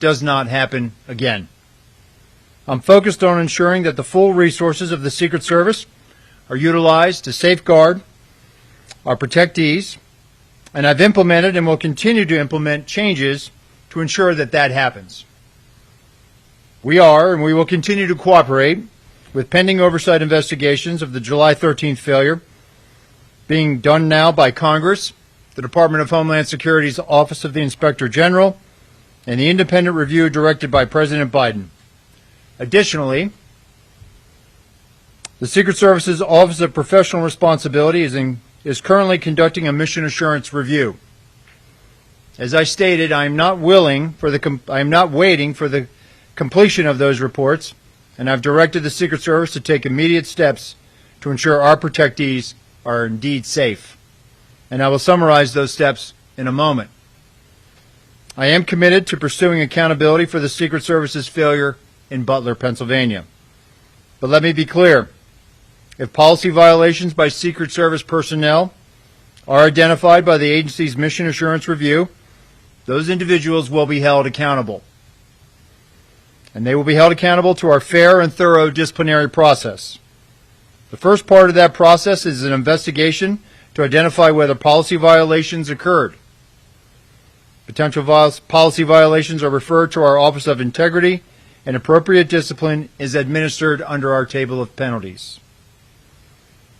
does not happen again. I'm focused on ensuring that the full resources of the Secret Service are utilized to safeguard our protectees, and I've implemented and will continue to implement changes to ensure that that happens. We are and we will continue to cooperate with pending oversight investigations of the July 13th failure being done now by Congress, the Department of Homeland Security's Office of the Inspector General, and the independent review directed by President Biden. Additionally, the Secret Service's Office of Professional Responsibility is currently conducting a mission assurance review. As I stated, I am not waiting for the completion of those reports, and I've directed the Secret Service to take immediate steps to ensure our protectees are indeed safe. And I will summarize those steps in a moment. I am committed to pursuing accountability for the Secret Service's failure in Butler, Pennsylvania. But let me be clear. If policy violations by Secret Service personnel are identified by the agency's mission assurance review, those individuals will be held accountable. And they will be held accountable to our fair and thorough disciplinary process. The first part of that process is an investigation to identify whether policy violations occurred. Potential policy violations are referred to our Office of Integrity, and appropriate discipline is administered under our table of penalties.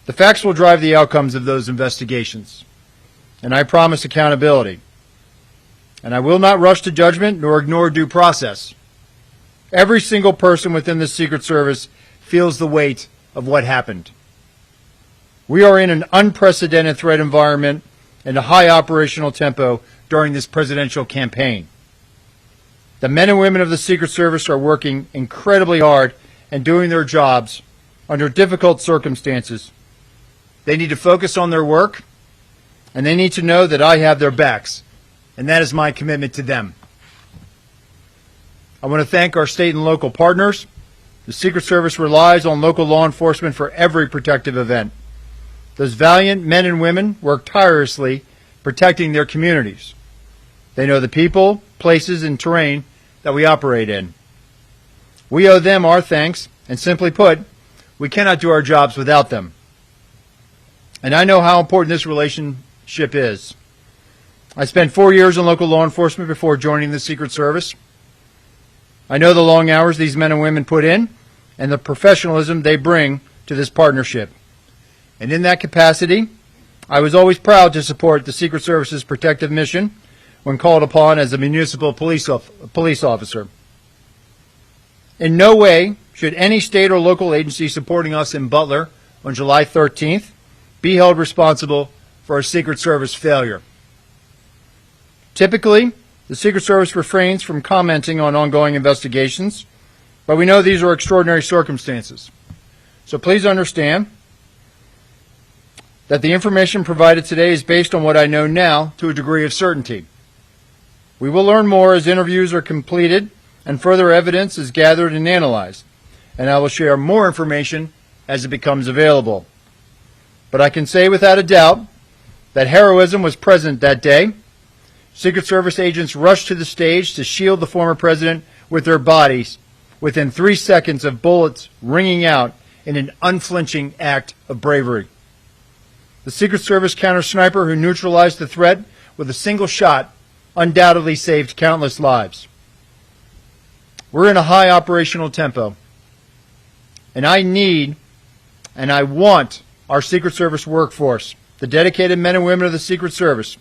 The facts will drive the outcomes of those investigations, and I promise accountability. And I will not rush to judgment nor ignore due process. Every single person within the Secret Service feels the weight of what happened. We are in an unprecedented threat environment and a high operational tempo during this presidential campaign. The men and women of the Secret Service are working incredibly hard and doing their jobs under difficult circumstances. They need to focus on their work, and they need to know that I have their backs, and that is my commitment to them. I want to thank our state and local partners. The Secret Service relies on local law enforcement for every protective event. Those valiant men and women work tirelessly protecting their communities. They know the people, places, and terrain that we operate in. We owe them our thanks, and simply put, we cannot do our jobs without them. And I know how important this relationship is. I spent 4 years in local law enforcement before joining the Secret Service. I know the long hours these men and women put in and the professionalism they bring to this partnership. And in that capacity, I was always proud to support the Secret Service's protective mission when called upon as a municipal police officer. In no way should any state or local agency supporting us in Butler on July 13th be held responsible for a Secret Service failure. Typically, the Secret Service refrains from commenting on ongoing investigations, but we know these are extraordinary circumstances. So please understand that the information provided today is based on what I know now to a degree of certainty. We will learn more as interviews are completed and further evidence is gathered and analyzed, and I will share more information as it becomes available. But I can say without a doubt that heroism was present that day. Secret Service agents rushed to the stage to shield the former president with their bodies within 3 seconds of bullets ringing out in an unflinching act of bravery. The Secret Service counter-sniper who neutralized the threat with a single shot undoubtedly saved countless lives. We're in a high operational tempo, and I need and I want our Secret Service workforce, the dedicated men and women of the Secret Service.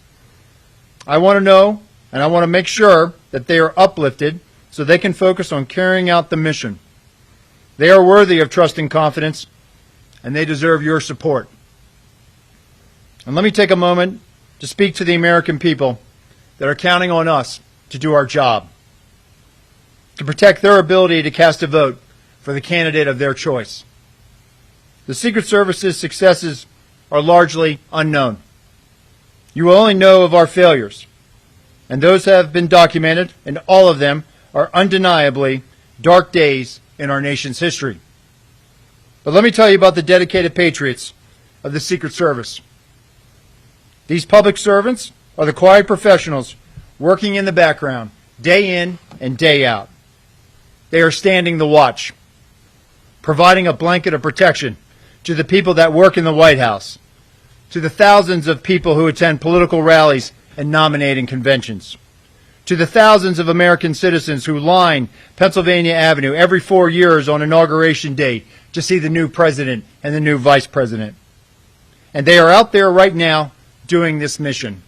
I want to know and I want to make sure that they are uplifted so they can focus on carrying out the mission. They are worthy of trust and confidence, and they deserve your support. And let me take a moment to speak to the American people that are counting on us to do our job, to protect their ability to cast a vote for the candidate of their choice. The Secret Service's successes are largely unknown. You will only know of our failures, and those have been documented, and all of them are undeniably dark days in our nation's history. But let me tell you about the dedicated patriots of the Secret Service. These public servants are the quiet professionals working in the background, day in and day out. They are standing the watch, providing a blanket of protection to the people that work in the White House, to the thousands of people who attend political rallies and nominating conventions, to the thousands of American citizens who line Pennsylvania Avenue every 4 years on Inauguration Day to see the new president and the new vice president. And they are out there right now doing this mission.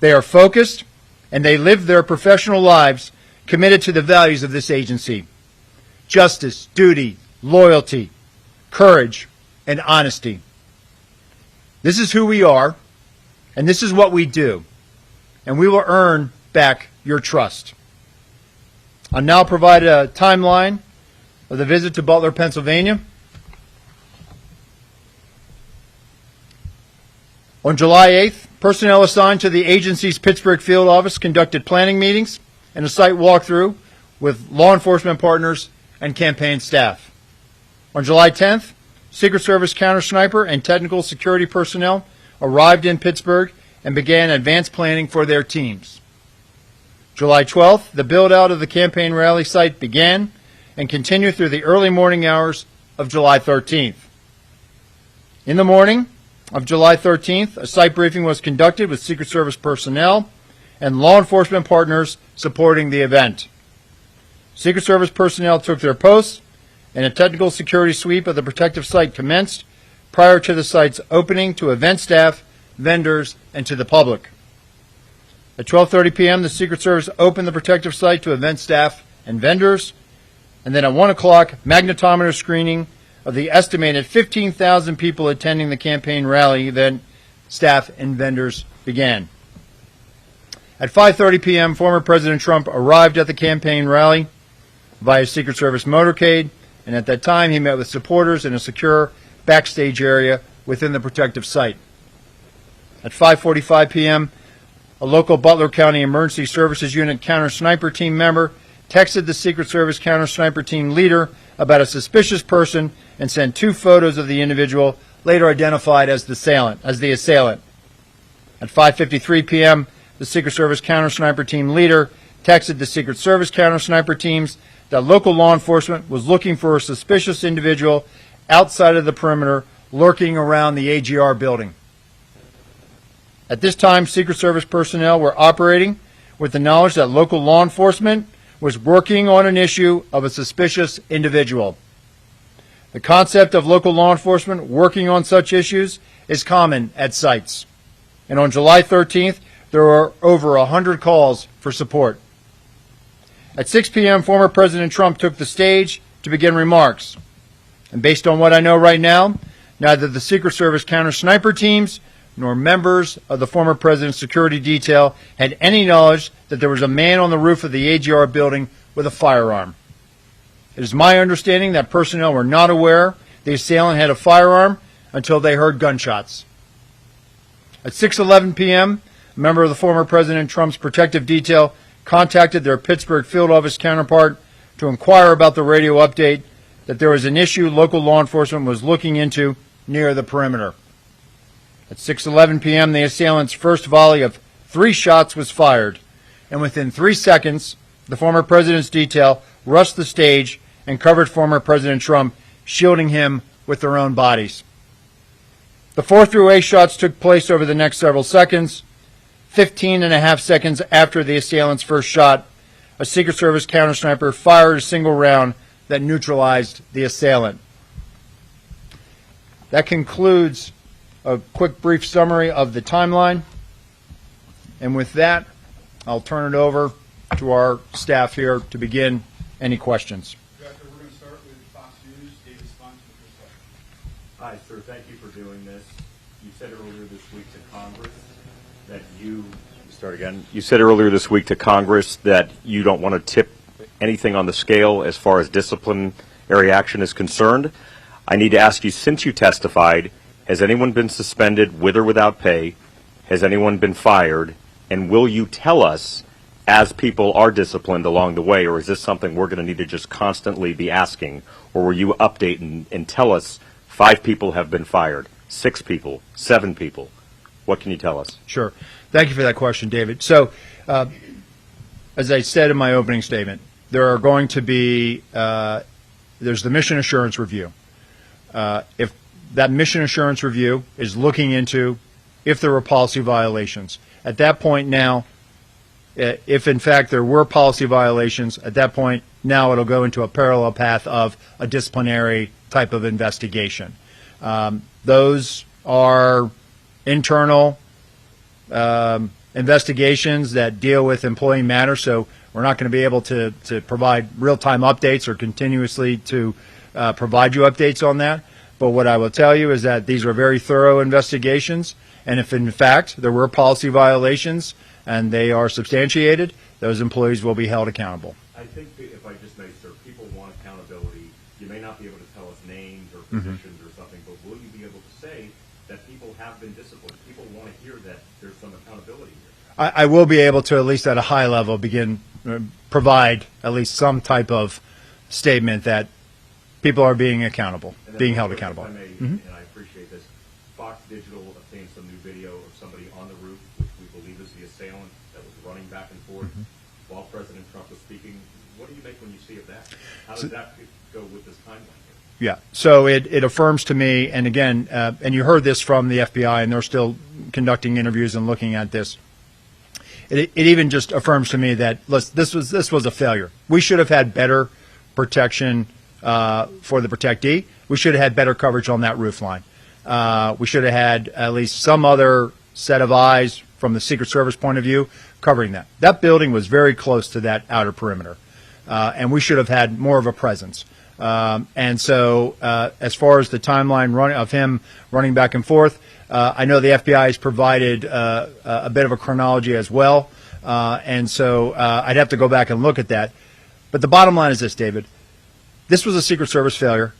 They are focused, and they live their professional lives committed to the values of this agency: justice, duty, loyalty, courage, and honesty. This is who we are, and this is what we do, and we will earn back your trust. I'll now provide a timeline of the visit to Butler, Pennsylvania. On July 8th, personnel assigned to the agency's Pittsburgh field office conducted planning meetings and a site walkthrough with law enforcement partners and campaign staff. On July 10th, Secret Service counter sniper and technical security personnel arrived in Pittsburgh and began advanced planning for their teams. July 12th, the build-out of the campaign rally site began and continued through the early morning hours of July 13th. In the morning of July 13th, a site briefing was conducted with Secret Service personnel and law enforcement partners supporting the event. Secret Service personnel took their posts, and a technical security sweep of the protective site commenced prior to the site's opening to event staff, vendors, and to the public. At 12:30 p.m., the Secret Service opened the protective site to event staff and vendors, and then at 1 o'clock, magnetometer screening of the estimated 15,000 people attending the campaign rally event, staff, and vendors began. At 5:30 p.m., former President Trump arrived at the campaign rally via Secret Service motorcade, and at that time he met with supporters in a secure backstage area within the protective site. At 5:45 p.m., a local Butler County Emergency Services Unit counter-sniper team member texted the Secret Service counter-sniper team leader about a suspicious person and sent 2 photos of the individual, later identified as the assailant. At 5:53 p.m., the Secret Service counter-sniper team leader texted the Secret Service counter-sniper teams that local law enforcement was looking for a suspicious individual outside of the perimeter lurking around the AGR building. At this time, Secret Service personnel were operating with the knowledge that local law enforcement was working on an issue of a suspicious individual. The concept of local law enforcement working on such issues is common at sites. And on July 13th, there were over 100 calls for support. At 6 p.m., former President Trump took the stage to begin remarks. And based on what I know right now, neither the Secret Service counter-sniper teams nor members of the former president's security detail had any knowledge that there was a man on the roof of the AGR building with a firearm. It is my understanding that personnel were not aware the assailant had a firearm until they heard gunshots. At 6:11 p.m., a member of the former President Trump's protective detail contacted their Pittsburgh field office counterpart to inquire about the radio update that there was an issue local law enforcement was looking into near the perimeter. At 6:11 p.m., the assailant's first volley of 3 shots was fired, and within 3 seconds, the former president's detail rushed the stage and covered former President Trump, shielding him with their own bodies. The 4 through 8 shots took place over the next several seconds. 15 and a half seconds after the assailant's first shot, a Secret Service counter-sniper fired a single round that neutralized the assailant. That concludes a quick, brief summary of the timeline. And with that, I'll turn it over to our staff here to begin any questions. Director, we're going to start with Fox News. David Spunt with your question. Hi, sir. Thank you for doing this. You said earlier this week to Congress that you said earlier this week to Congress that you don't want to tip anything on the scale as far as disciplinary action is concerned. I need to ask you, since you testified, has anyone been suspended with or without pay? Has anyone been fired? And will you tell us as people are disciplined along the way, or is this something we're going to need to just constantly be asking? Or will you update and tell us 5 people have been fired, 6 people, 7 people? What can you tell us? Sure. Thank you for that question, David. So, as I said in my opening statement, there are going to be, there's the mission assurance review. If that mission assurance review is looking into if there were policy violations, at that point now, if in fact there were policy violations, at that point now it'll go into a parallel path of a disciplinary type of investigation. Those are internal investigations that deal with employee matters, so we're not going to be able to provide real-time updates or continuously to provide you updates on that. But what I will tell you is that these are very thorough investigations, and if in fact there were policy violations and they are substantiated, those employees will be held accountable. I think that if I just may, sir, people want accountability. You may not be able to tell us names or positions or something, but will you be able to say that people have been disciplined? People want to hear that there's some accountability here. I will be able to, at least at a high level, provide at least some type of statement that people are being accountable, being held accountable. If I may, and I appreciate this, Fox Digital obtained some new video of somebody on the roof, which we believe is the assailant that was running back and forth while President Trump was speaking. What do you make when you see of that? How does that go with this timeline here? Yeah, so it affirms to me, and again, and you heard this from the FBI, and they're still conducting interviews and looking at this. It even just affirms to me that this was a failure. We should have had better protection for the protectee. We should have had better coverage on that roof line. We should have had at least some other set of eyes from the Secret Service point of view covering that. That building was very close to that outer perimeter, and we should have had more of a presence. And so as far as the timeline of him running back and forth, I know the FBI has provided a bit of a chronology as well, and so I'd have to go back and look at that. But the bottom line is this, David. This was a Secret Service failure.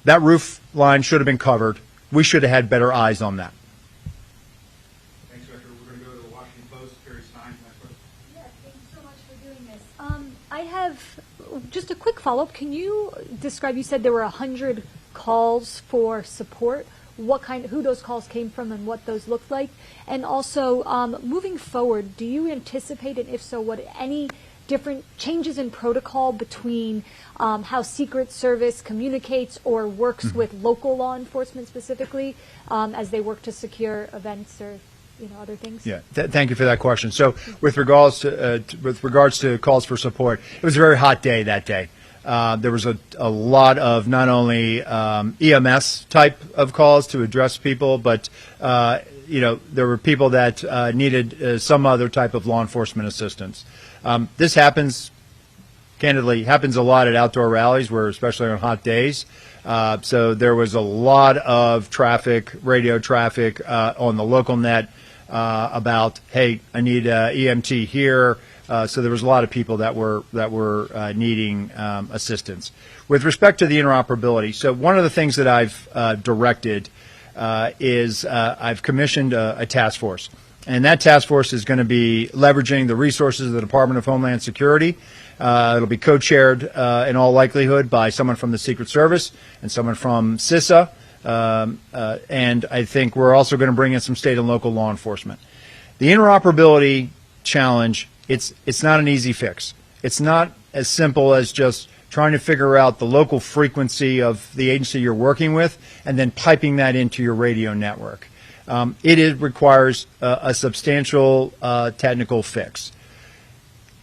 That roof line should have been covered. We should have had better eyes on that. Thanks, Director. We're going to go to the Washington Post. Carrie Stein, next question. Yeah, thanks so much for doing this. I have just a quick follow-up. Can you describe, you said there were 100 calls for support, who those calls came from and what those looked like? And also, moving forward, do you anticipate, and if so, what any different changes in protocol between how Secret Service communicates or works with local law enforcement specifically as they work to secure events or other things? Yeah, thank you for that question. So with regards to calls for support, it was a very hot day that day. There was a lot of not only EMS type of calls to address people, but there were people that needed some other type of law enforcement assistance. This happens, candidly, happens a lot at outdoor rallies, especially on hot days. So there was a lot of traffic, radio traffic on the local net about, hey, I need EMT here. So there was a lot of people that were needing assistance. With respect to the interoperability, so one of the things that I've directed is I've commissioned a task force. And that task force is going to be leveraging the resources of the Department of Homeland Security. It'll be co-chaired in all likelihood by someone from the Secret Service and someone from CISA. And I think we're also going to bring in some state and local law enforcement. The interoperability challenge, it's not an easy fix. It's not as simple as just trying to figure out the local frequency of the agency you're working with and then piping that into your radio network. It requires a substantial technical fix.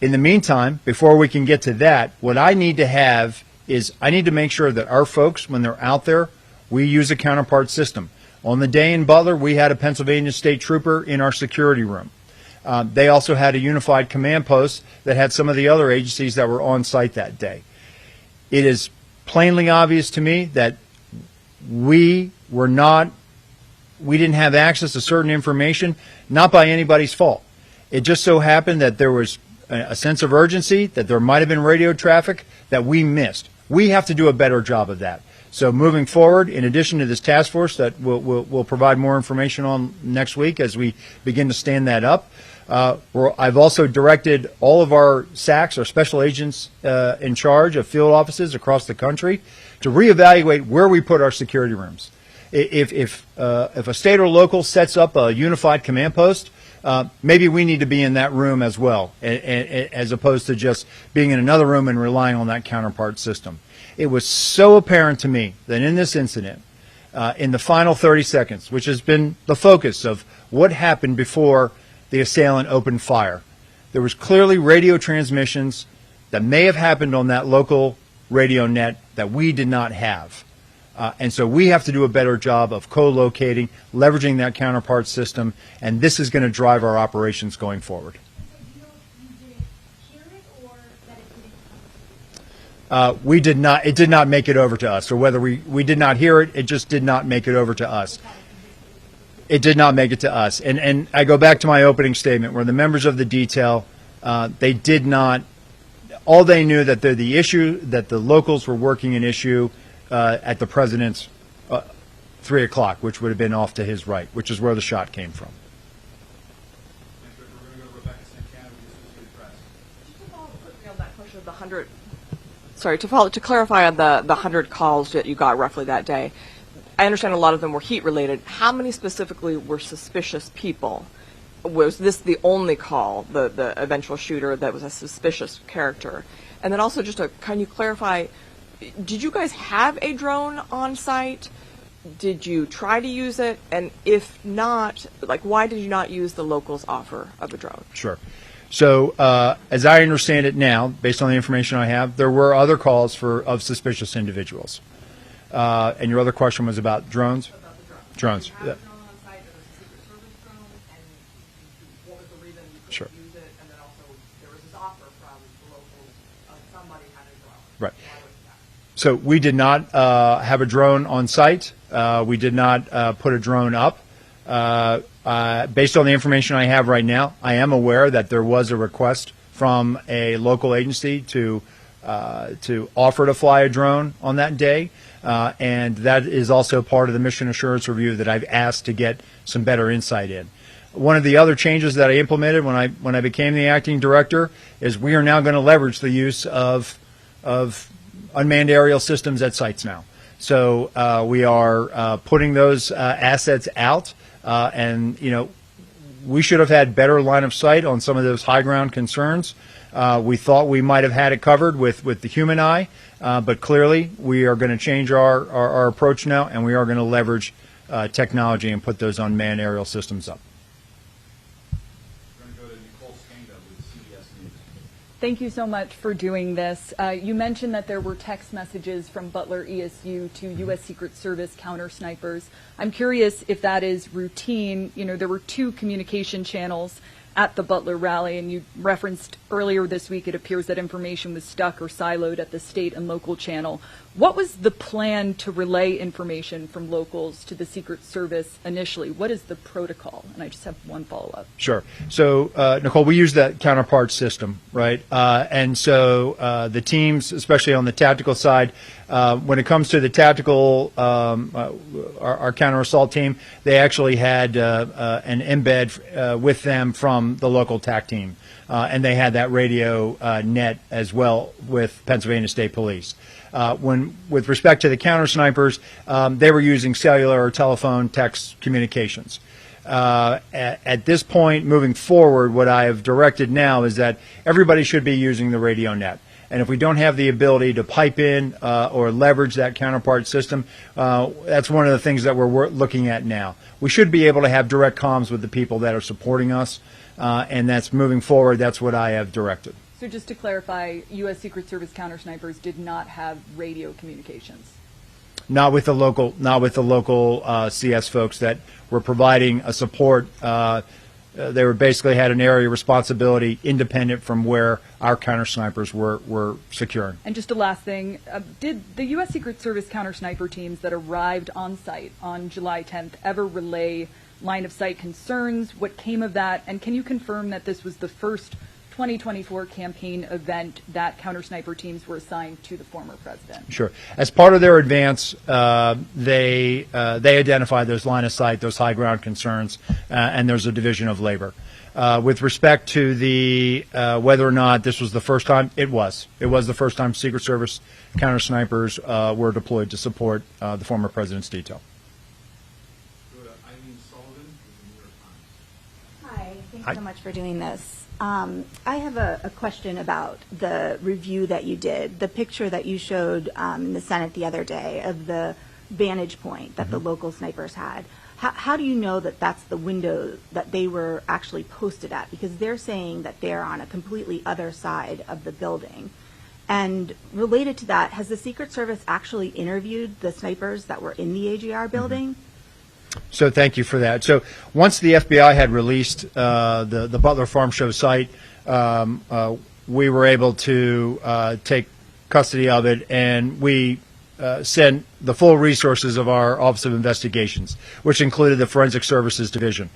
In the meantime, before we can get to that, what I need to have is I need to make sure that our folks, when they're out there, we use a counterpart system. On the day in Butler, we had a Pennsylvania State Trooper in our security room. They also had a unified command post that had some of the other agencies that were on site that day. It is plainly obvious to me that we didn't have access to certain information, not by anybody's fault. It just so happened that there was a sense of urgency, that there might have been radio traffic that we missed. We have to do a better job of that. So moving forward, in addition to this task force that we'll provide more information on next week as we begin to stand that up, I've also directed all of our SACs, our special agents in charge of field offices across the country, to reevaluate where we put our security rooms. If a state or local sets up a unified command post, maybe we need to be in that room as well, as opposed to just being in another room and relying on that counterpart system. It was so apparent to me that in this incident, in the final 30 seconds, which has been the focus of what happened before the assailant opened fire, there was clearly radio transmissions that may have happened on that local radio net that we did not have. And so we have to do a better job of co-locating, leveraging that counterpart system, and this is going to drive our operations going forward. We did not. It did not make it over to us, or whether we did not hear it, it just did not make it over to us. It did not make it to us. And I go back to my opening statement where the members of the detail, they did not, all they knew that the issue, that the locals were working an issue at the president's 3 o'clock, which would have been off to his right, which is where the shot came from. Next, we're going to go to Rebecca Santana with the Associated Press. Just to follow quickly on that question of the 100, to clarify on the 100 calls that you got roughly that day, I understand a lot of them were heat related. How many specifically were suspicious people? Was this the only call, the eventual shooter that was a suspicious character? And then also can you clarify, did you guys have a drone on site? Did you try to use it? And if not, why did you not use the locals' offer of a drone? Sure. So as I understand it now, based on the information I have, there were other calls of suspicious individuals. And your other question was about drones? About the Drones. Did you have a drone on site that was a Secret Service drone? And what was the reason you couldn't Sure. use it? And then also, there was this offer from the locals of somebody having a drone. Right. Why was that? So we did not have a drone on site. We did not put a drone up. Based on the information I have right now, I am aware that there was a request from a local agency to offer to fly a drone on that day, and that is also part of the mission assurance review that I've asked to get some better insight in. One of the other changes that I implemented when I became the acting director is we are now going to leverage the use of unmanned aerial systems at sites now. So we are putting those assets out, and we should have had better line of sight on some of those high ground concerns. We thought we might have had it covered with the human eye, but clearly we are going to change our approach now, and we are going to leverage technology and put those unmanned aerial systems up. We're going to go to Nicole Skanga with CBS News. Thank you so much for doing this. You mentioned that there were text messages from Butler ESU to U.S. Secret Service counter snipers. I'm curious if that is routine. There were 2 communication channels at the Butler rally, and you referenced earlier this week it appears that information was stuck or siloed at the state and local channel. What was the plan to relay information from locals to the Secret Service initially? What is the protocol? And I just have one follow-up. Sure. So, Nicole, we use that counterpart system, right? And so the teams, especially on the tactical side, when it comes to the tactical, our counter-assault team, they actually had an embed with them from the local TAC team. And they had that radio net as well with Pennsylvania State Police. With respect to the counter snipers, they were using cellular or telephone text communications. At this point, moving forward, what I have directed now is that everybody should be using the radio net. And if we don't have the ability to pipe in or leverage that counterpart system, that's one of the things that we're looking at now. We should be able to have direct comms with the people that are supporting us, and that's moving forward. That's what I have directed. So just to clarify, U.S. Secret Service counter snipers did not have radio communications. Not with the local CS folks that were providing a support. They were basically had an area responsibility independent from where our counter snipers were securing. And just a last thing, did the U.S. Secret Service counter sniper teams that arrived on site on July 10th ever relay line of sight concerns? What came of that? And can you confirm that this was the first 2024 campaign event that counter sniper teams were assigned to the former president? Sure. As part of their advance, they identified those line of sight, those high ground concerns, and there's a division of labor. With respect to the whether or not this was the first time, it was. It was the first time Secret Service counter snipers were deployed to support the former president's detail. Go to Eileen Sullivan with the New York Times. Hi, thanks you so much for doing this. I have a question about the review that you did, the picture that you showed in the Senate the other day of the vantage point that the local snipers had. How do you know that that's the window that they were actually posted at? Because they're saying that they're on a completely other side of the building. And related to that, has the Secret Service actually interviewed the snipers that were in the AGR building? So thank you for that. So once the FBI had released the Butler Farm Show site, we were able to take custody of it, and we sent the full resources of our Office of Investigations, which included the Forensic Services Division.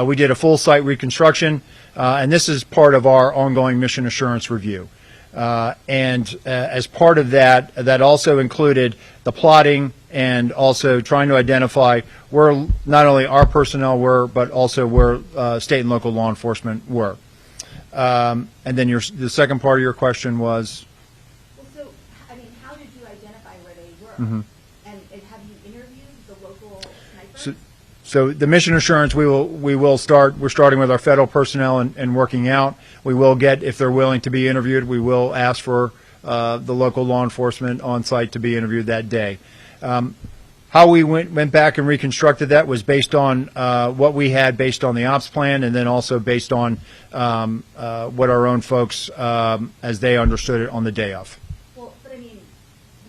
We did a full site reconstruction, and this is part of our ongoing mission assurance review. As part of that, that also included the plotting and also trying to identify where not only our personnel were, but also where state and local law enforcement were. And then the second part of your question was? Well, so, I mean, how did you identify where they were? And have you interviewed the local snipers? So the mission assurance, we're starting with our federal personnel and working out. We will get, if they're willing to be interviewed, we will ask for the local law enforcement on site to be interviewed that day. How we went back and reconstructed that was based on what we had based on the ops plan, and then also based on what our own folks, as they understood it on the day of. Well, but I mean,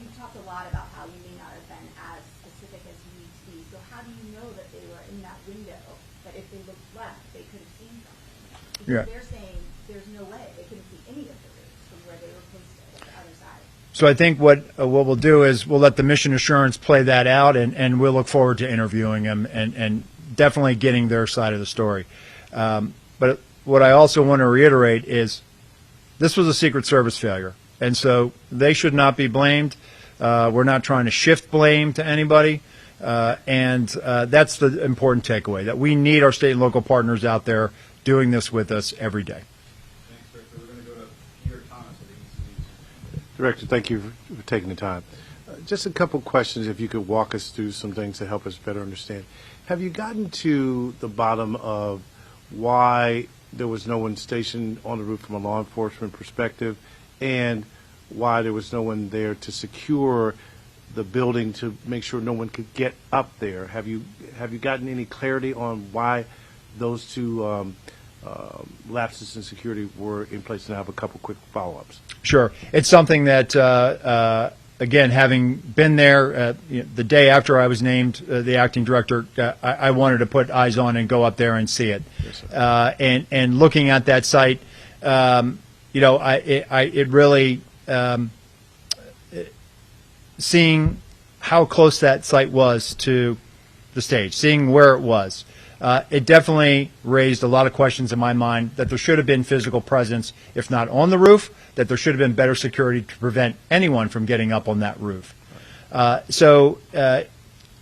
you talked a lot about how you may not have been as specific as you need to be. So how do you know that they were in that window, that if they looked left, they could have seen something? Because they're saying there's no way they couldn't see any of the roofs from where they were posted at the other side. So I think what we'll do is we'll let the mission assurance play that out, and we'll look forward to interviewing them and definitely getting their side of the story. But what I also want to reiterate is this was a Secret Service failure, and so they should not be blamed. We're not trying to shift blame to anybody, and that's the important takeaway, that we need our state and local partners out there doing this with us every day. Thanks, Director. We're going to go to Peter Thomas at ABC. Director, thank you for taking the time. Just a couple questions, if you could walk us through some things to help us better understand. Have you gotten to the bottom of why there was no one stationed on the roof from a law enforcement perspective, and why there was no one there to secure the building to make sure no one could get up there? Have you gotten any clarity on why those two lapses in security were in place? And I have a couple quick follow-ups. Sure. It's something that, again, having been there the day after I was named the acting director, I wanted to put eyes on and go up there and see it. Yes, sir. And looking at that site, it really, seeing how close that site was to the stage, seeing where it was, it definitely raised a lot of questions in my mind that there should have been physical presence, if not on the roof, that there should have been better security to prevent anyone from getting up on that roof. So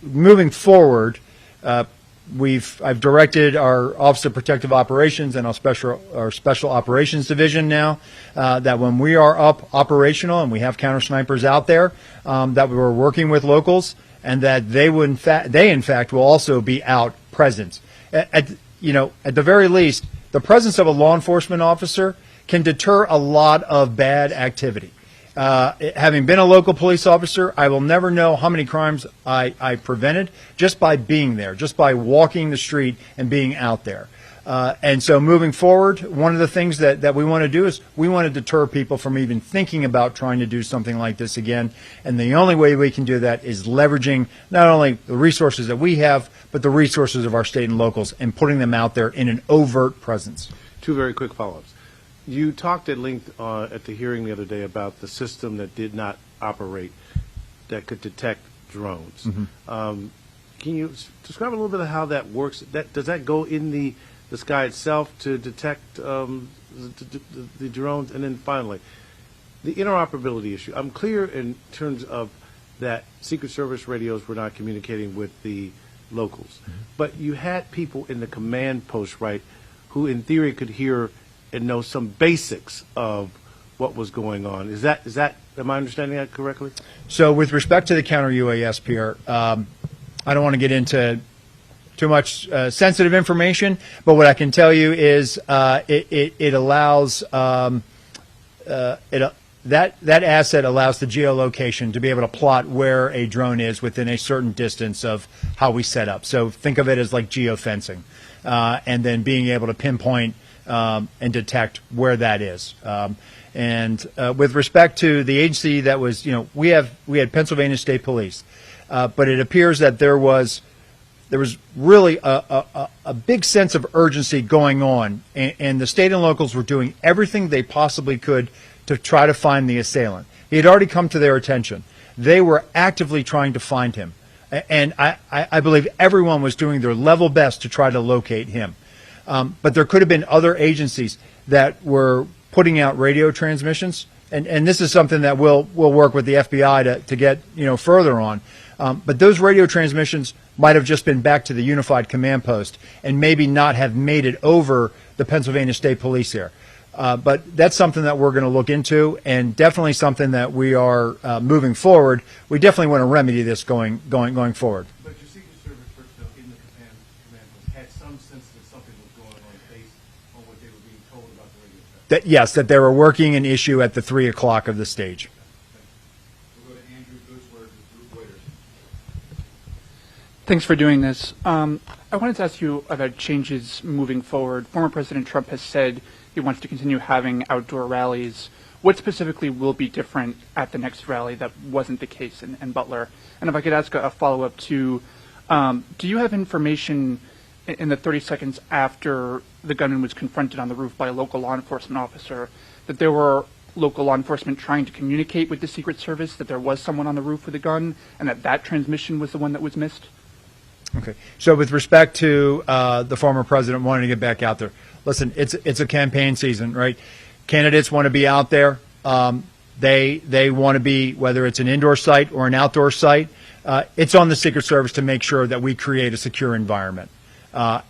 moving forward, I've directed our Office of Protective Operations and our Special Operations Division now that when we are up operational and we have counter snipers out there, that we were working with locals, and that they in fact will also be out present. At the very least, the presence of a law enforcement officer can deter a lot of bad activity. Having been a local police officer, I will never know how many crimes I prevented just by being there, just by walking the street and being out there. And so moving forward, one of the things that we want to do is we want to deter people from even thinking about trying to do something like this again. And the only way we can do that is leveraging not only the resources that we have, but the resources of our state and locals, and putting them out there in an overt presence. Two very quick follow-ups. You talked at length at the hearing the other day about the system that did not operate, that could detect drones. Mm-hmm. Can you describe a little bit of how that works? Does that go in the sky itself to detect the drones? And then finally, the interoperability issue. I'm clear in terms of that Secret Service radios were not communicating with the locals. Mm-hmm. But you had people in the command post, right, who in theory could hear and know some basics of what was going on. Is that am I understanding that correctly? So with respect to the counter UAS, Pierre, I don't want to get into sensitive information. But what I can tell you is it allows that asset allows the geolocation to be able to plot where a drone is within a certain distance of how we set up. So think of it as like geofencing, and then being able to pinpoint and detect where that is. With respect to the agency that was, we had Pennsylvania State Police, but it appears that there was really a big sense of urgency going on, and the state and locals were doing everything they possibly could to try to find the assailant. He had already come to their attention. They were actively trying to find him, and I believe everyone was doing their level best to try to locate him. But there could have been other agencies that were putting out radio transmissions, and this is something that we'll work with the FBI to get further on. But those radio transmissions might have just been back to the Unified Command Post and maybe not have made it over the Pennsylvania State Police here. But that's something that we're going to look into, and definitely something that we are moving forward. We definitely want to remedy this going forward. But your Secret Service personnel in the command post had some sense that something was going on based on what they were being told about the radio traffic. Yes, that they were working an issue at the 3 o'clock of the stage. We'll go to Andrew Goodsworth with Group Waiters. Thanks for doing this. I wanted to ask you about changes moving forward. Former President Trump has said he wants to continue having outdoor rallies. What specifically will be different at the next rally that wasn't the case in Butler? And if I could ask a follow-up to, do you have information in the 30 seconds after the gunman was confronted on the roof by a local law enforcement officer that there were local law enforcement trying to communicate with the Secret Service that there was someone on the roof with a gun and that transmission was the one that was missed? Okay. So with respect to the former president wanting to get back out there, listen, it's a campaign season, right? Candidates want to be out there. They want to be, whether it's an indoor site or an outdoor site, it's on the Secret Service to make sure that we create a secure environment.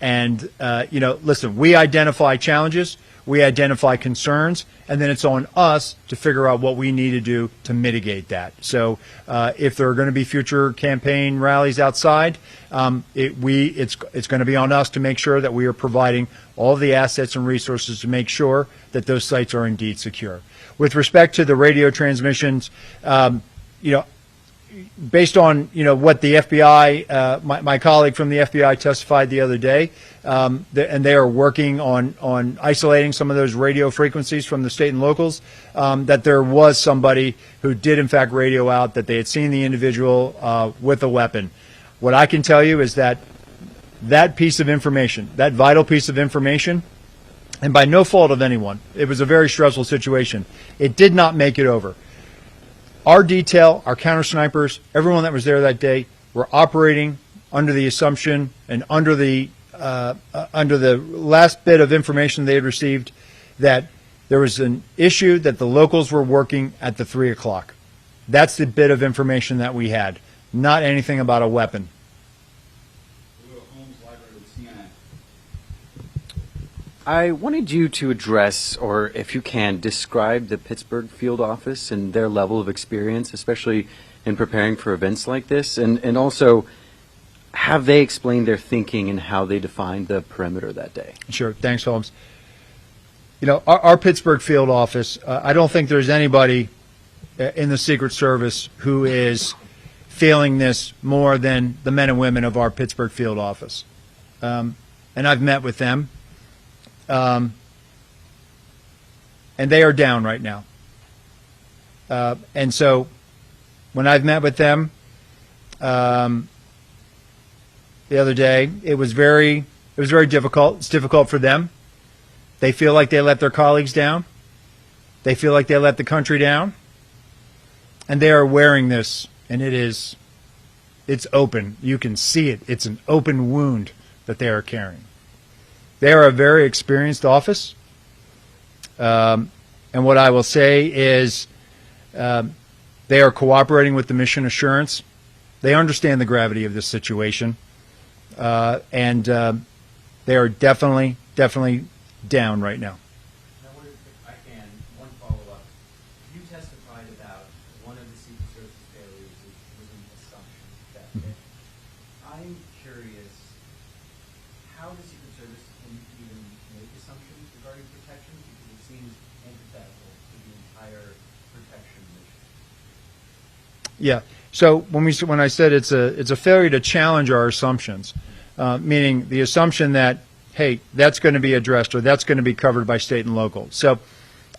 Listen, we identify challenges, we identify concerns, and then it's on us to figure out what we need to do to mitigate that. So if there are going to be future campaign rallies outside, it's going to be on us to make sure that we are providing all the assets and resources to make sure that those sites are indeed secure. With respect to the radio transmissions, based on what the FBI, my colleague from the FBI testified the other day, and they are working on isolating some of those radio frequencies from the state and locals, that there was somebody who did in fact radio out that they had seen the individual with a weapon. What I can tell you is that piece of information, that vital piece of information, and by no fault of anyone, it was a very stressful situation, it did not make it over. Our detail, our counter snipers, everyone that was there that day, were operating under the assumption and under the last bit of information they had received that there was an issue that the locals were working at the 3 o'clock. That's the bit of information that we had, not anything about a weapon. We'll go to Holmes Library with CNN. I wanted you to address, or if you can, describe the Pittsburgh field office and their level of experience, especially in preparing for events like this, and also have they explained their thinking and how they defined the perimeter that day? Sure. Thanks, Holmes. Our Pittsburgh field office, I don't think there's anybody in the Secret Service who is feeling this more than the men and women of our Pittsburgh field office. And I've met with them. And they are down right now. And so when I've met with them the other day, it was very difficult. It's difficult for them. They feel like they let their colleagues down. They feel like they let the country down. And they are wearing this, and it's open. You can see it. It's an open wound that they are carrying. They are a very experienced office. And what I will say is they are cooperating with the mission assurance. They understand the gravity of this situation. And they are definitely down right now. Now, what if I can, one follow-up. You testified about one of the Secret Service failures was an assumption that day. I'm curious how the Secret Service can even make assumptions regarding protection, because it seems antithetical to the entire protection mission. Yeah. So when I said it's a failure to challenge our assumptions, meaning the assumption that, hey, that's going to be addressed or that's going to be covered by state and local. So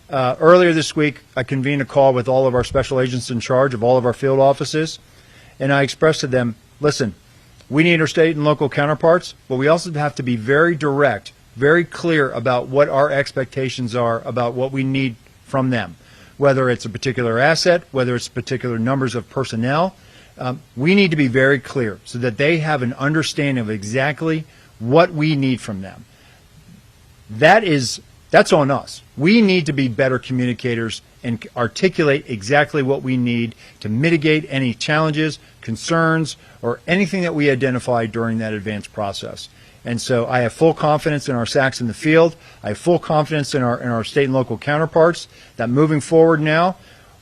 earlier this week, I convened a call with all of our special agents in charge of all of our field offices, and I expressed to them, listen, we need our state and local counterparts, but we also have to be very direct, very clear about what our expectations are about what we need from them. Whether it's a particular asset, whether it's particular numbers of personnel, we need to be very clear so that they have an understanding of exactly what we need from them. That's on us. We need to be better communicators and articulate exactly what we need to mitigate any challenges, concerns, or anything that we identify during that advanced process. And so I have full confidence in our SACs in the field. I have full confidence in our state and local counterparts that moving forward now,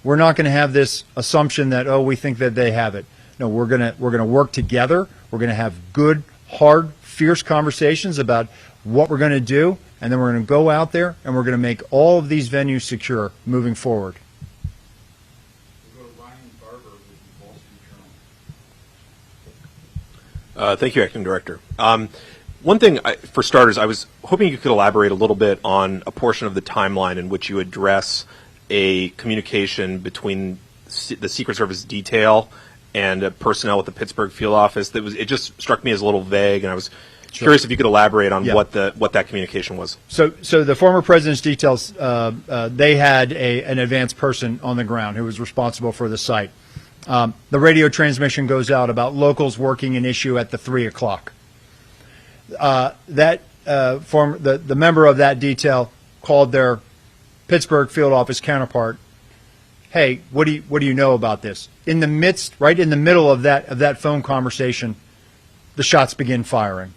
we're not going to have this assumption that, oh, we think that they have it. No, we're going to work together. We're going to have good, hard, fierce conversations about what we're going to do, and then we're going to go out there and we're going to make all of these venues secure moving forward. We'll go to Ryan Barber with the Wall Street Journal. Thank you, Acting Director. One thing, for starters, I was hoping you could elaborate a little bit on a portion of the timeline in which you address a communication between the Secret Service detail and personnel with the Pittsburgh field office. It just struck me as a little vague, and I was curious if you could elaborate on what that communication was. So the former president's details, they had an advanced person on the ground who was responsible for the site. The radio transmission goes out about locals working an issue at the 3 o'clock. The member of that detail called their Pittsburgh field office counterpart. Hey, what do you know about this? Right in the middle of that phone conversation, the shots begin firing.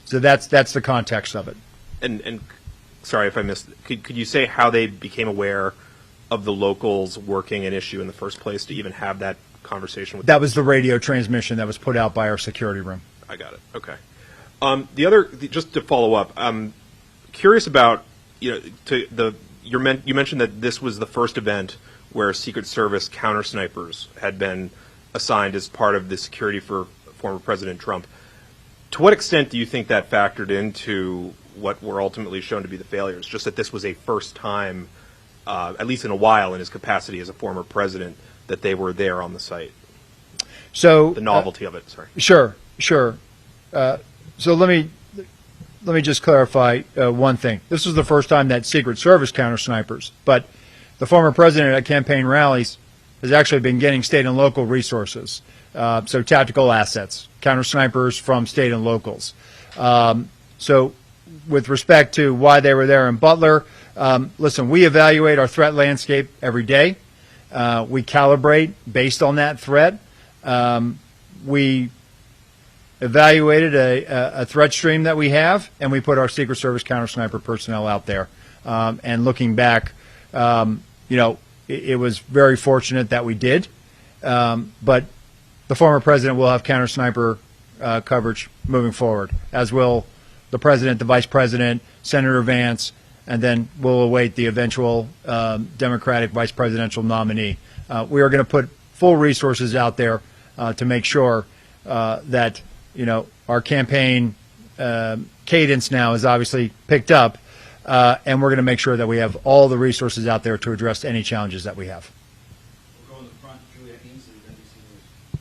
So that's the context of it. And sorry if I missed. Could you say how they became aware of the locals working an issue in the first place to even have that conversation with? That was the radio transmission that was put out by our security room. I got it. Okay. Just to follow up, I'm curious about, you mentioned that this was the first event where Secret Service counter snipers had been assigned as part of the security for former President Trump. To what extent do you think that factored into what were ultimately shown to be the failures? Just that this was a first time, at least in a while, in his capacity as a former president, that they were there on the site. So the novelty of it. Sorry. Sure. So let me just clarify one thing. This was the first time that Secret Service counter snipers, but the former president at campaign rallies has actually been getting state and local resources, so tactical assets, counter snipers from state and locals. So with respect to why they were there in Butler, listen, we evaluate our threat landscape every day. We calibrate based on that threat. We evaluated a threat stream that we have, and we put our Secret Service counter sniper personnel out there. And looking back, it was very fortunate that we did. But the former president will have counter sniper coverage moving forward, as will the president, the vice president, Senator Vance, and then we'll await the eventual Democratic vice presidential nominee. We are going to put full resources out there to make sure that our campaign cadence now is obviously picked up, and we're going to make sure that we have all the resources out there to address any challenges that we have. We'll go in the front, Julia Ainsley, NBC News.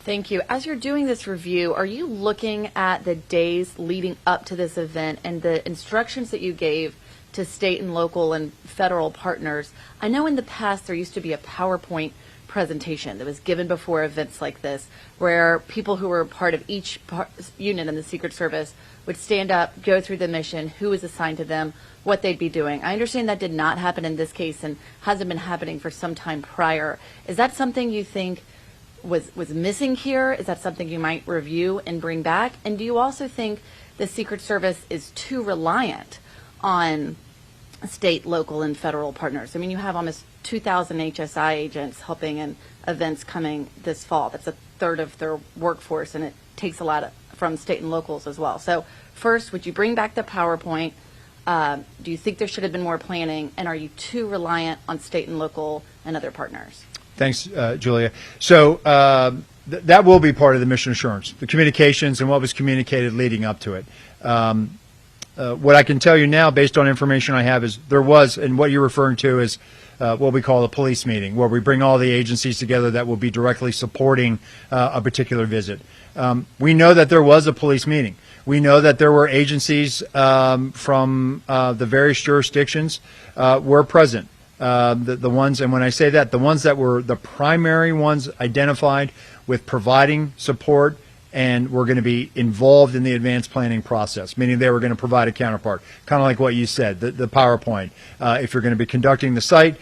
Thank you. As you're doing this review, are you looking at the days leading up to this event and the instructions that you gave to state and local and federal partners? I know in the past there used to be a PowerPoint presentation that was given before events like this, where people who were part of each unit in the Secret Service would stand up, go through the mission, who was assigned to them, what they'd be doing. I understand that did not happen in this case and hasn't been happening for some time prior. Is that something you think was missing here? Is that something you might review and bring back? And do you also think the Secret Service is too reliant on state, local, and federal partners? I mean, you have almost 2,000 HSI agents helping in events coming this fall. That's a third of their workforce, and it takes a lot from state and locals as well. So first, would you bring back the PowerPoint? Do you think there should have been more planning? And are you too reliant on state and local and other partners? Thanks, Julia. So that will be part of the mission assurance, the communications and what was communicated leading up to it. What I can tell you now, based on information I have, is there was, and what you're referring to is what we call a police meeting, where we bring all the agencies together that will be directly supporting a particular visit. We know that there was a police meeting. We know that there were agencies from the various jurisdictions were present. The ones, and when I say that, the ones that were the primary ones identified with providing support and were going to be involved in the advanced planning process, meaning they were going to provide a counterpart, kind of like what you said, the PowerPoint. If you're going to be conducting the site,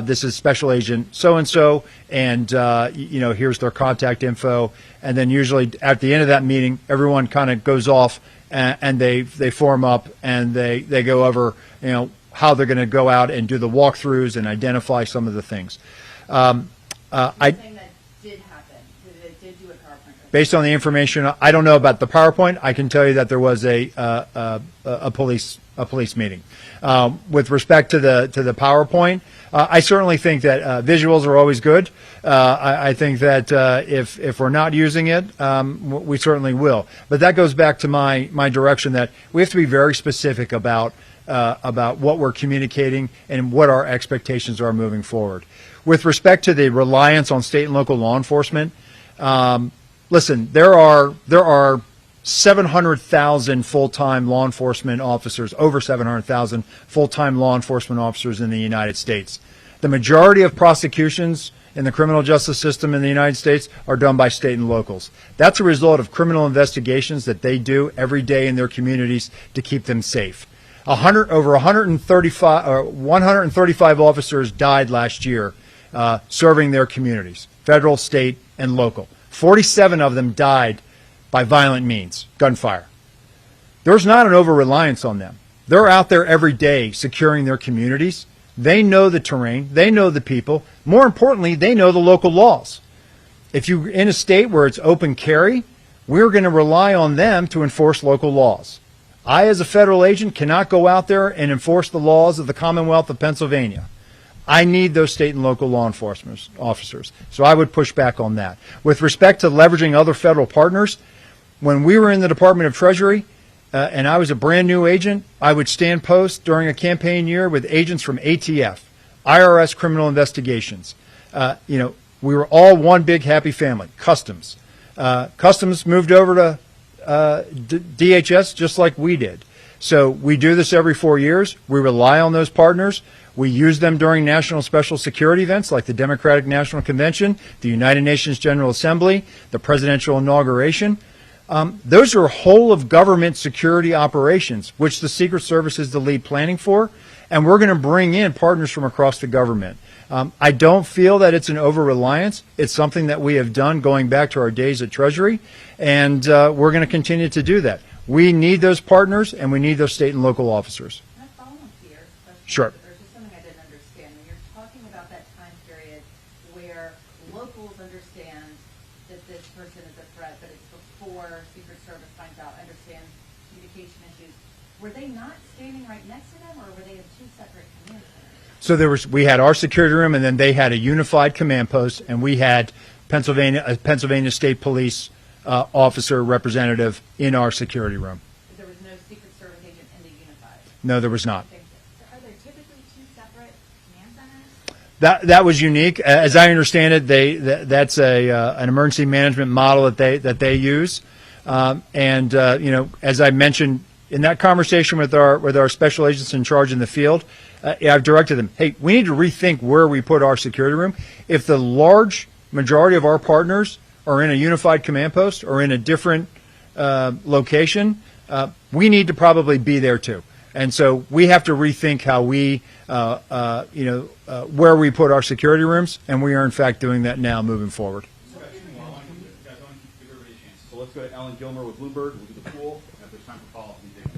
this is Special Agent so-and-so, and here's their contact info. And then usually at the end of that meeting, everyone kind of goes off and they form up and they go over, how they're going to go out and do the walkthroughs and identify some of the things. Saying that did happen. They did do a PowerPoint. Based on the information, I don't know about the PowerPoint. I can tell you that there was a police meeting. With respect to the PowerPoint, I certainly think that visuals are always good. I think that if we're not using it, we certainly will. But that goes back to my direction that we have to be very specific about what we're communicating and what our expectations are moving forward. With respect to the reliance on state and local law enforcement, listen, there are 700,000 full-time law enforcement officers, over 700,000 full-time law enforcement officers in the United States. The majority of prosecutions in the criminal justice system in the United States are done by state and locals. That's a result of criminal investigations that they do every day in their communities to keep them safe. Over 135 officers died last year serving their communities, federal, state, and local. 47 of them died by violent means, gunfire. There's not an over-reliance on them. They're out there every day securing their communities. They know the terrain. They know the people. More importantly, they know the local laws. If you're in a state where it's open carry, we're going to rely on them to enforce local laws. I, as a federal agent, cannot go out there and enforce the laws of the Commonwealth of Pennsylvania. I need those state and local law enforcement officers. So I would push back on that. With respect to leveraging other federal partners, when we were in the Department of Treasury and I was a brand new agent, I would stand post during a campaign year with agents from ATF, IRS criminal investigations. We were all one big happy family. Customs. Customs moved over to DHS just like we did. So we do this every 4 years. We rely on those partners. We use them during national special security events like the Democratic National Convention, the United Nations General Assembly, the presidential inauguration. Those are whole of government security operations, which the Secret Service is the lead planning for, and we're going to bring in partners from across the government. I don't feel that it's an over-reliance. It's something that we have done going back to our days at Treasury, and we're going to continue to do that. We need those partners, and we need those state and local officers. Can I follow up here? Sure. There's just something I didn't understand. When you're talking about that time period where locals understand that this person is a threat, but it's before Secret Service finds out, understand communication issues, were they not standing right next to them, or were they in two separate command centers? So we had our security room, and then they had a unified command post, and we had Pennsylvania State Police officer representative in our security room. There was no Secret Service agent in the unified? No, there was not. Thank you. So are there typically two separate command centers? That was unique. As I understand it, that's an emergency management model that they use. As I mentioned in that conversation with our special agents in charge in the field, I've directed them, hey, we need to rethink where we put our security room. If the large majority of our partners are in a unified command post or in a different location, we need to probably be there too. And so we have to rethink how we, where we put our security rooms, and we are in fact doing that now moving forward. So let's go to Ellen Gilmer with Bloomberg. We'll do the pool. If there's time for follow-up, we got to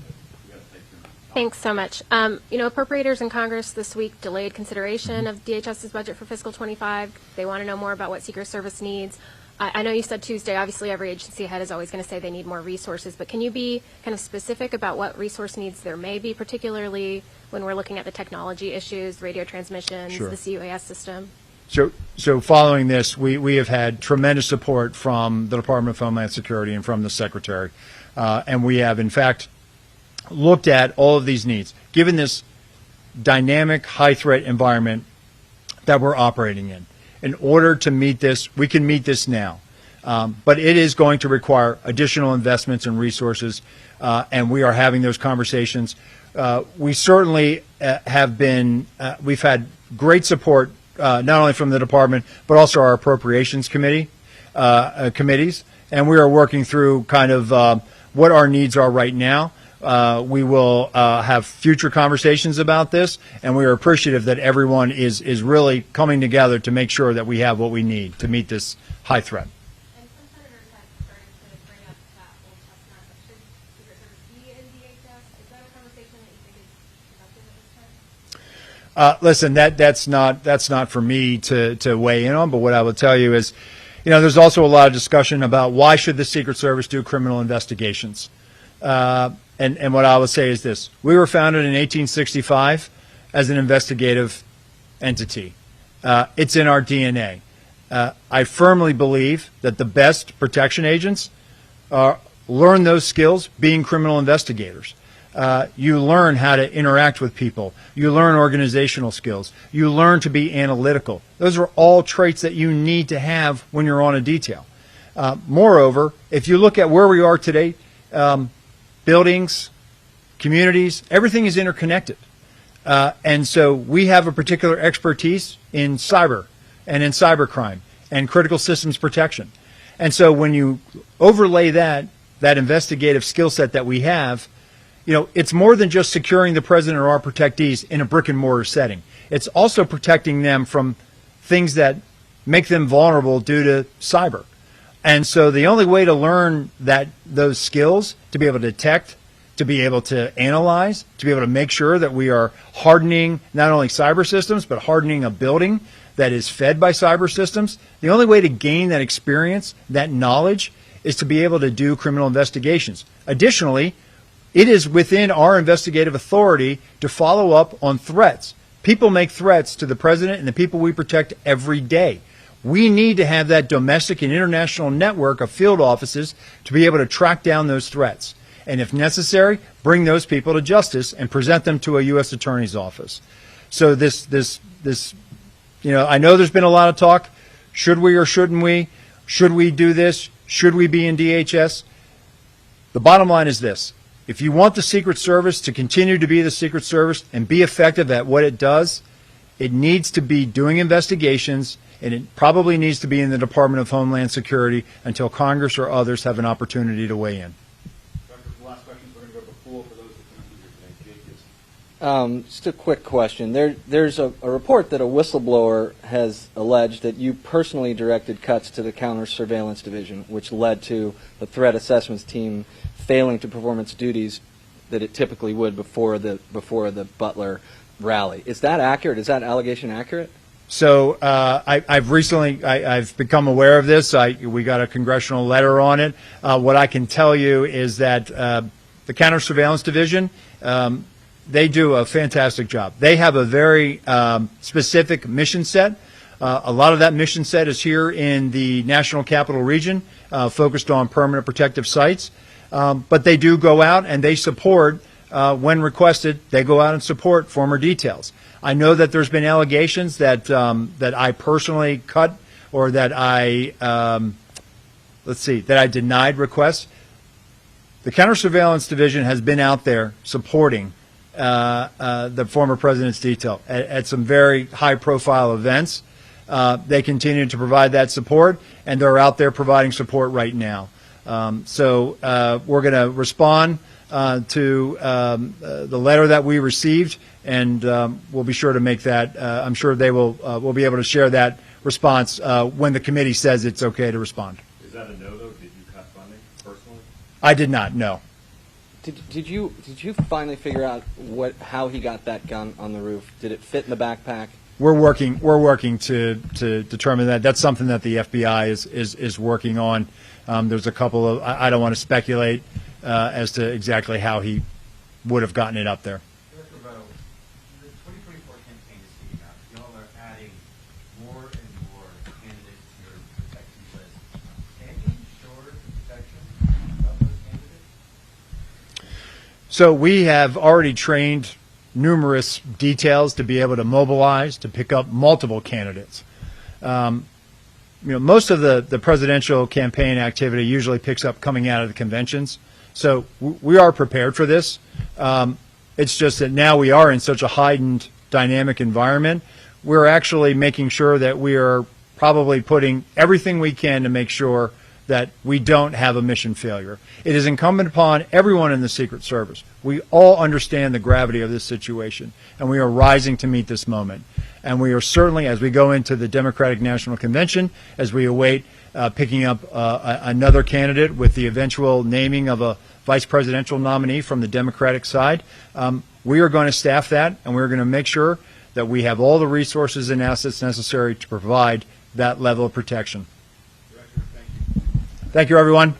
take your minutes. Thanks so much. Appropriators in Congress this week delayed consideration of DHS's budget for fiscal 25. They want to know more about what Secret Service needs. I know you said Tuesday. Obviously, every agency head is always going to say they need more resources, but can you be kind of specific about what resource needs there may be, particularly when we're looking at the technology issues, radio transmissions, Sure. the CUAS system? So following this, we have had tremendous support from the Department of Homeland Security and from the Secretary. And we have, in fact, looked at all of these needs. Given this dynamic, high-threat environment that we're operating in order to meet this, we can meet this now. But it is going to require additional investments and resources, and we are having those conversations. We certainly we've had great support not only from the department, but also our appropriations committees, and we are working through kind of what our needs are right now. We will have future conversations about this, and we are appreciative that everyone is really coming together to make sure that we have what we need to meet this high threat. And some senators have started to bring up that old chestnut of should Secret Service be in DHS. Is that a conversation that you think is productive at this time? Listen, that's not for me to weigh in on, but what I will tell you is, there's also a lot of discussion about why should the Secret Service do criminal investigations. And what I would say is this. We were founded in 1865 as an investigative entity. It's in our DNA. I firmly believe that the best protection agents learn those skills being criminal investigators. You learn how to interact with people. You learn organizational skills. You learn to be analytical. Those are all traits that you need to have when you're on a detail. Moreover, if you look at where we are today, buildings, communities, everything is interconnected. And so we have a particular expertise in cyber and in cybercrime and critical systems protection. And so when you overlay that investigative skill set that we have, it's more than just securing the president or our protectees in a brick and mortar setting. It's also protecting them from things that make them vulnerable due to cyber. And so the only way to learn those skills, to be able to detect, to be able to analyze, to be able to make sure that we are hardening not only cyber systems, but hardening a building that is fed by cyber systems, the only way to gain that experience, that knowledge, is to be able to do criminal investigations. Additionally, it is within our investigative authority to follow up on threats. People make threats to the president and the people we protect every day. We need to have that domestic and international network of field offices to be able to track down those threats. And if necessary, bring those people to justice and present them to a U.S. Attorney's Office. So I know there's been a lot of talk. Should we or shouldn't we? Should we do this? Should we be in DHS? The bottom line is this. If you want the Secret Service to continue to be the Secret Service and be effective at what it does, it needs to be doing investigations, and it probably needs to be in the Department of Homeland Security until Congress or others have an opportunity to weigh in. The last questions, we're going to go to the pool for those that couldn't be here today. Jake is. Just a quick question. There's a report that a whistleblower has alleged that you personally directed cuts to the counter surveillance division, which led to the threat assessments team failing to perform its duties that it typically would before the Butler rally. Is that accurate? Is that allegation accurate? So I've become aware of this. We got a congressional letter on it. What I can tell you is that the counter surveillance division, they do a fantastic job. They have a very specific mission set. A lot of that mission set is here in the National Capital Region, focused on permanent protective sites. But they do go out and they support, when requested, they go out and support former details. I know that there's been allegations that I personally cut or that I denied requests. The Counter-Surveillance Division has been out there supporting the former president's detail at some very high-profile events. They continue to provide that support, and they're out there providing support right now. So we're going to respond to the letter that we received, and we'll be sure to make that. I'm sure they will be able to share that response when the committee says it's okay to respond. Is that a no, though? Did you cut funding personally? I did not. No. Did you finally figure out how he got that gun on the roof? Did it fit in the backpack? we're working to determine that. That's something that the FBI is working on. There's a couple of, I don't want to speculate as to exactly how he would have gotten it up there. Director Rowe, the 2024 campaign is heating up. Y'all are adding more and more candidates to your protected list. Can you ensure the protection of those candidates? So we have already trained numerous details to be able to mobilize, to pick up multiple candidates. Most of the presidential campaign activity usually picks up coming out of the conventions. So we are prepared for this. It's just that now we are in such a heightened dynamic environment. We're actually making sure that we are probably putting everything we can to make sure that we don't have a mission failure. It is incumbent upon everyone in the Secret Service. We all understand the gravity of this situation, and we are rising to meet this moment. And we are certainly, as we go into the Democratic National Convention, as we await picking up another candidate with the eventual naming of a vice presidential nominee from the Democratic side, we are going to staff that, and we're going to make sure that we have all the resources and assets necessary to provide that level of protection. Thank you, everyone.